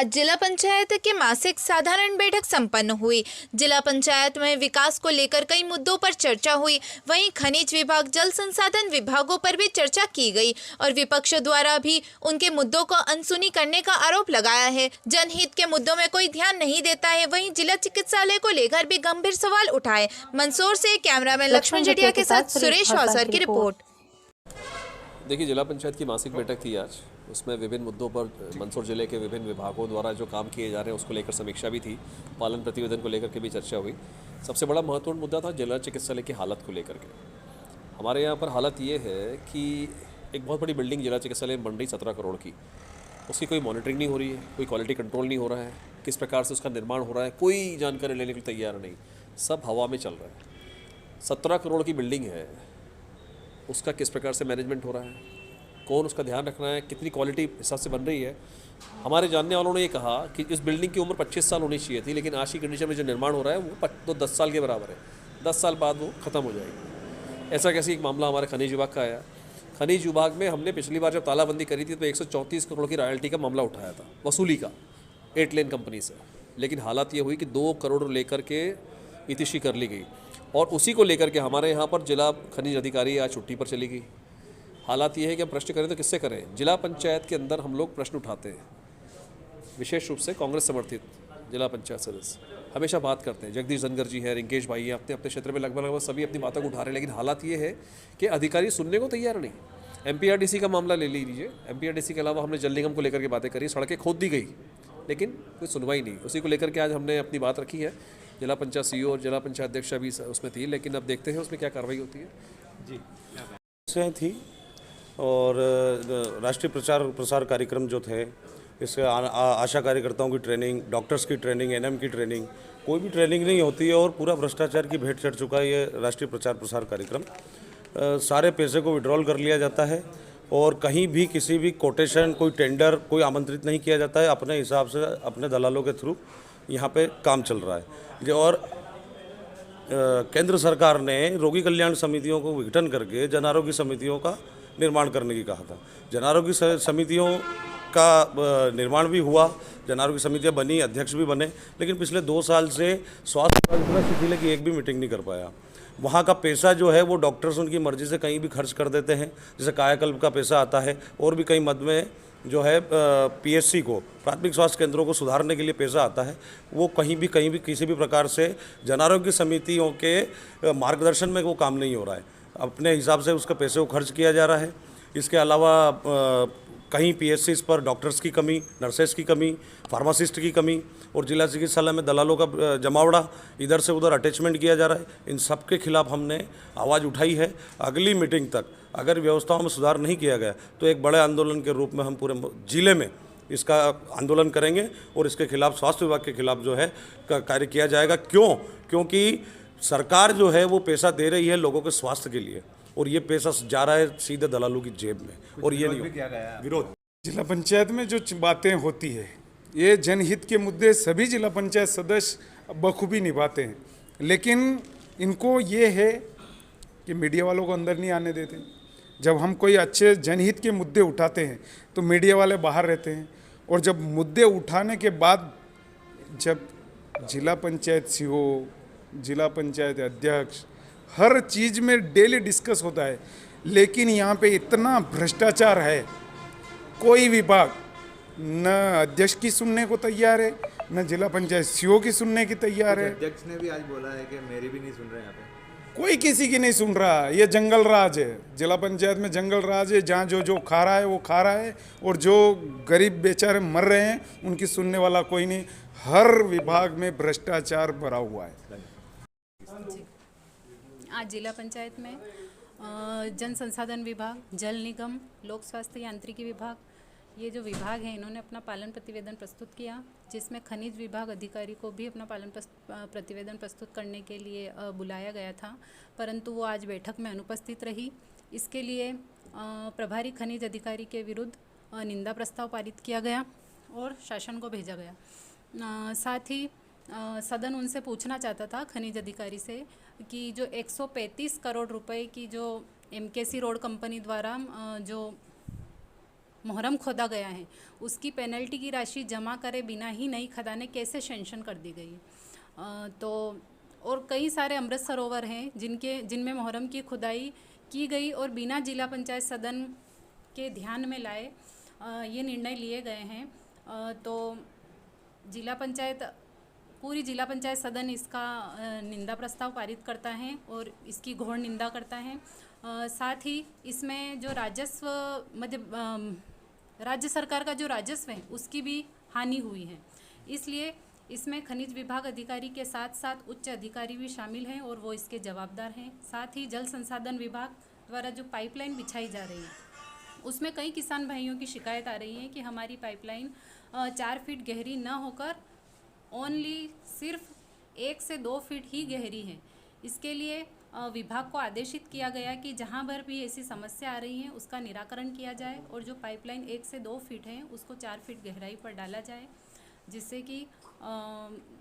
आज जिला पंचायत की मासिक साधारण बैठक संपन्न हुई। जिला पंचायत में विकास को लेकर कई मुद्दों पर चर्चा हुई। वहीं खनिज विभाग, जल संसाधन विभागों पर भी चर्चा की गई और विपक्ष द्वारा भी उनके मुद्दों को अनसुनी करने का आरोप लगाया है। जनहित के मुद्दों में कोई ध्यान नहीं देता है। वहीं जिला चिकित्सालय को लेकर भी गंभीर सवाल उठाए। मंदसौर से कैमरामैन लक्ष्मण जटिया के साथ सुरेश औसर की रिपोर्ट। देखिए, जिला पंचायत की मासिक बैठक थी आज। उसमें विभिन्न मुद्दों पर मंदसौर जिले के विभिन्न विभागों द्वारा जो काम किए जा रहे हैं उसको लेकर समीक्षा भी थी। पालन प्रतिवेदन को लेकर के भी चर्चा हुई। सबसे बड़ा महत्वपूर्ण मुद्दा था जिला चिकित्सालय की हालत को लेकर के। हमारे यहाँ पर हालत ये है कि एक बहुत बड़ी बिल्डिंग जिला चिकित्सालय में बन रही 17 करोड़ की, उसकी कोई मॉनिटरिंग नहीं हो रही है, कोई क्वालिटी कंट्रोल नहीं हो रहा है, किस प्रकार से उसका निर्माण हो रहा है कोई जानकारी लेने के लिए तैयार नहीं, सब हवा में चल रहा है। 17 करोड़ की बिल्डिंग है, उसका किस प्रकार से मैनेजमेंट हो रहा है, कौन उसका ध्यान रखना है, कितनी क्वालिटी हिसाब से बन रही है। हमारे जानने वालों ने ये कहा कि इस बिल्डिंग की उम्र 25 साल होनी चाहिए थी, लेकिन आज की कंडीशन में जो निर्माण हो रहा है वो तो 10 साल के बराबर है। 10 साल बाद वो ख़त्म हो जाएगी। ऐसा कैसे एक मामला हमारे खनिज विभाग का आया। खनिज विभाग में हमने पिछली बार जब तालाबंदी करी थी तो 134 करोड़ की रॉयल्टी का मामला उठाया था, वसूली का, 8 लेन कंपनी से। लेकिन हालात ये हुई कि 2 करोड़ लेकर के इतिशी कर ली गई और उसी को लेकर के हमारे यहाँ पर जिला खनिज अधिकारी आज छुट्टी पर चली गई। हालात ये है कि हम प्रश्न करें तो किससे करें। जिला पंचायत के अंदर हम लोग प्रश्न उठाते हैं, विशेष रूप से कांग्रेस समर्थित जिला पंचायत सदस्य हमेशा बात करते हैं। जगदीश धनगर जी हैं, रिंकेश भाई हैं, अपने अपने क्षेत्र में लगभग सभी अपनी बातों को उठा रहे हैं। लेकिन हालात ये है कि अधिकारी सुनने को तैयार नहीं। एमपीआरडीसी का मामला ले लीजिए। एमपीआरडीसी के अलावा हमने जल निगम को लेकर के बातें करी, सड़कें खोद दी गई, लेकिन कोई सुनवाई नहीं। उसी को लेकर के आज हमने अपनी बात रखी है। जिला पंचायत सीईओ और जिला पंचायत अध्यक्षा भी उसमें थी, लेकिन अब देखते हैं उसमें क्या कार्रवाई होती है। जी थी और राष्ट्रीय प्रचार प्रसार कार्यक्रम जो थे, इससे आशा कार्यकर्ताओं की ट्रेनिंग, डॉक्टर्स की ट्रेनिंग, एनएम की ट्रेनिंग, कोई भी ट्रेनिंग नहीं होती है और पूरा भ्रष्टाचार की भेंट चढ़ चुका है ये राष्ट्रीय प्रचार प्रसार कार्यक्रम। सारे पैसे को विड्रॉल कर लिया जाता है और कहीं भी किसी भी कोटेशन, कोई टेंडर, कोई आमंत्रित नहीं किया जाता है। अपने हिसाब से अपने दलालों के थ्रू यहाँ पे काम चल रहा है। और केंद्र सरकार ने रोगी कल्याण समितियों को विघटन करके जन आरोग्य समितियों का निर्माण करने की कहा था। जन आरोग्य समितियों का निर्माण भी हुआ, जन आरोग्य समितियाँ बनी, अध्यक्ष भी बने, लेकिन पिछले 2 साल से स्वास्थ्य विभाग इतना शिथिल है कि एक भी मीटिंग नहीं कर पाया। वहाँ का पैसा जो है वो डॉक्टर्स उनकी मर्जी से कहीं भी खर्च कर देते हैं। जैसे कायाकल्प का पैसा आता है और भी कई मद में जो है पीएचसी को, प्राथमिक स्वास्थ्य केंद्रों को सुधारने के लिए पैसा आता है, वो कहीं भी किसी भी प्रकार से जन आरोग्य समितियों के मार्गदर्शन में वो काम नहीं हो रहा है। अपने हिसाब से उसके पैसे को खर्च किया जा रहा है। इसके अलावा कहीं पीएचसीज पर डॉक्टर्स की कमी, नर्सेस की कमी, फार्मासिस्ट की कमी और जिला चिकित्सालय में दलालों का जमावड़ा, इधर से उधर अटैचमेंट किया जा रहा है। इन सब के खिलाफ हमने आवाज़ उठाई है। अगली मीटिंग तक अगर व्यवस्थाओं में सुधार नहीं किया गया तो एक बड़े आंदोलन के रूप में हम पूरे जिले में इसका आंदोलन करेंगे और इसके खिलाफ स्वास्थ्य विभाग के खिलाफ जो है कार्य किया जाएगा। क्योंकि सरकार जो है वो पैसा दे रही है लोगों के स्वास्थ्य के लिए और ये पैसा जा रहा है सीधे दलालों की जेब में और ये नहीं किया गया। विरोध जिला पंचायत में जो बातें होती है, ये जनहित के मुद्दे सभी जिला पंचायत सदस्य बखूबी निभाते हैं, लेकिन इनको ये है कि मीडिया वालों को अंदर नहीं आने देते। जब हम कोई अच्छे जनहित के मुद्दे उठाते हैं तो मीडिया वाले बाहर रहते हैं और जब मुद्दे उठाने के बाद जब जिला पंचायत सीईओ, जिला पंचायत अध्यक्ष, हर चीज़ में डेली डिस्कस होता है, लेकिन यहाँ पे इतना भ्रष्टाचार है, कोई विभाग न अध्यक्ष की सुनने को तैयार है, न जिला पंचायत सीईओ की सुनने की तैयार है। अध्यक्ष ने भी आज बोला है कि मेरी भी नहीं सुन रहे यहाँ पे। कोई किसी की नहीं सुन रहा। ये जंगल राज है, जिला पंचायत में जंगल राज है, जहाँ जो खा रहा है वो खा रहा है और जो गरीब बेचारे मर रहे हैं उनकी सुनने वाला कोई नहीं। हर विभाग में भ्रष्टाचार भरा हुआ है। आज जिला पंचायत में जन संसाधन विभाग, जल निगम, लोक स्वास्थ्य यांत्रिकी विभाग, ये जो विभाग हैं इन्होंने अपना पालन प्रतिवेदन प्रस्तुत किया, जिसमें खनिज विभाग अधिकारी को भी अपना पालन प्रतिवेदन प्रस्तुत करने के लिए बुलाया गया था, परंतु वो आज बैठक में अनुपस्थित रही। इसके लिए प्रभारी खनिज अधिकारी के विरुद्ध निंदा प्रस्ताव पारित किया गया और शासन को भेजा गया। साथ ही सदन उनसे पूछना चाहता था, खनिज अधिकारी से, कि जो 135 करोड़ रुपए की जो एमकेसी रोड कंपनी द्वारा जो मुहर्रम खोदा गया है उसकी पेनल्टी की राशि जमा करे बिना ही नई खदानें कैसे सेंक्शन कर दी गई है। तो और कई सारे अमृत सरोवर हैं जिनमें मुहर्रम की खुदाई की गई और बिना जिला पंचायत सदन के ध्यान में लाए ये निर्णय लिए गए हैं। तो पूरी जिला पंचायत सदन इसका निंदा प्रस्ताव पारित करता है और इसकी घोर निंदा करता है। साथ ही इसमें जो राज्य सरकार का जो राजस्व है उसकी भी हानि हुई है, इसलिए इसमें खनिज विभाग अधिकारी के साथ साथ उच्च अधिकारी भी शामिल हैं और वो इसके जवाबदार हैं। साथ ही जल संसाधन विभाग द्वारा जो पाइपलाइन बिछाई जा रही है उसमें कई किसान भाइयों की शिकायत आ रही है कि हमारी पाइपलाइन 4 फीट गहरी न होकर ओनली सिर्फ 1 से 2 फीट ही गहरी है। इसके लिए विभाग को आदेशित किया गया कि जहां पर भी ऐसी समस्या आ रही है उसका निराकरण किया जाए और जो पाइपलाइन 1 से 2 फीट है उसको 4 फीट गहराई पर डाला जाए, जिससे कि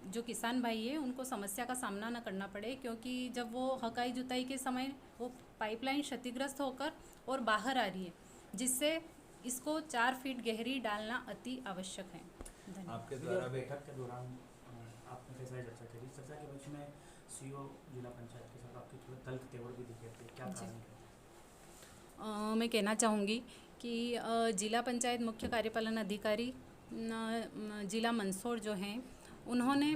जो किसान भाई है उनको समस्या का सामना न करना पड़े, क्योंकि जब वो हकाई जुताई के समय वो पाइपलाइन क्षतिग्रस्त होकर और बाहर आ रही है, जिससे इसको 4 फीट गहरी डालना अति आवश्यक है। धन्यवाद। आपके द्वारा बैठक के दौरान आपने कई सारी चर्चा करी, चर्चा के बीच में सीओ जिला पंचायत के साथ आपके थोड़े तल्ख तेवर भी दिखे थे, क्या कारण है? मैं कहना चाहूँगी कि जिला पंचायत मुख्य कार्यपालन अधिकारी जिला मंदसौर जो हैं उन्होंने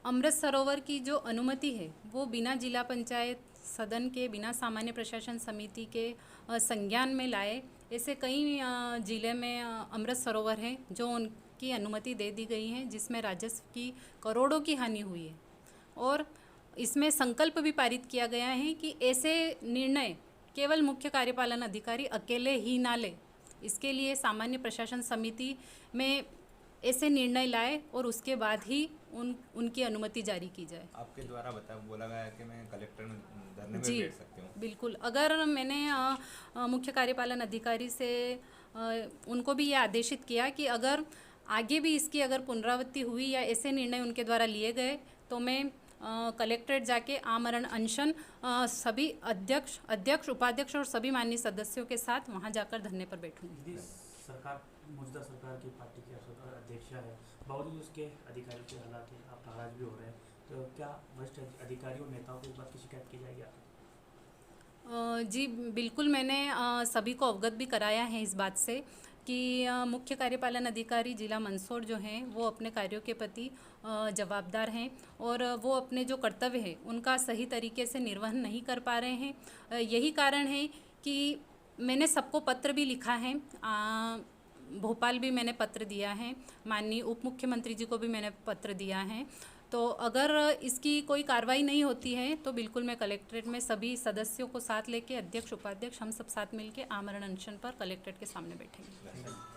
अमृत सरोवर की जो अनुमति है वो बिना जिला पंचायत सदन के, बिना सामान्य प्रशासन समिति के संज्ञान में लाए। ऐसे कई ज़िले में अमृत सरोवर हैं जो उनकी अनुमति दे दी गई है, जिसमें राजस्व की करोड़ों की हानि हुई है और इसमें संकल्प भी पारित किया गया है कि ऐसे निर्णय केवल मुख्य कार्यपालन अधिकारी अकेले ही ना ले, इसके लिए सामान्य प्रशासन समिति में ऐसे निर्णय लाए और उसके बाद ही उनकी अनुमति जारी की जाए। आपके द्वारा बोला गया है कि मैं कलेक्टर में धरने में जी बैठ सकती हूँ। बिल्कुल, अगर मैंने मुख्य कार्यपालन अधिकारी से उनको भी ये आदेशित किया कि अगर आगे भी इसकी अगर पुनरावृत्ति हुई या ऐसे निर्णय उनके द्वारा लिए गए तो मैं कलेक्ट्रेट जाके आमरण अनशन सभी अध्यक्ष उपाध्यक्ष और सभी माननीय सदस्यों के साथ वहां जाकर धरने पर बैठूंगी। यदि सरकार मौजूदा सरकार की पार्टी की अध्यक्षा है, बावजूद उसके अधिकारियों के हालात है, आप नाराज भी हो रहे हैं, तो क्या वरिष्ठ अधिकारियों नेताओं को इस बात की शिकायत की जाएगी आपकी? जी बिल्कुल, मैंने सभी को अवगत भी कराया है इस बात से कि मुख्य कार्यपालन अधिकारी जिला मंदसौर जो हैं वो अपने कार्यों के प्रति जवाबदार हैं और वो अपने जो कर्तव्य है उनका सही तरीके से निर्वहन नहीं कर पा रहे हैं। यही कारण है कि मैंने सबको पत्र भी लिखा है, भोपाल भी मैंने पत्र दिया है, माननीय उप मुख्यमंत्री जी को भी मैंने पत्र दिया है। तो अगर इसकी कोई कार्रवाई नहीं होती है तो बिल्कुल मैं कलेक्ट्रेट में सभी सदस्यों को साथ लेके अध्यक्ष उपाध्यक्ष हम सब साथ मिलके आमरण अनशन पर कलेक्ट्रेट के सामने बैठेंगे।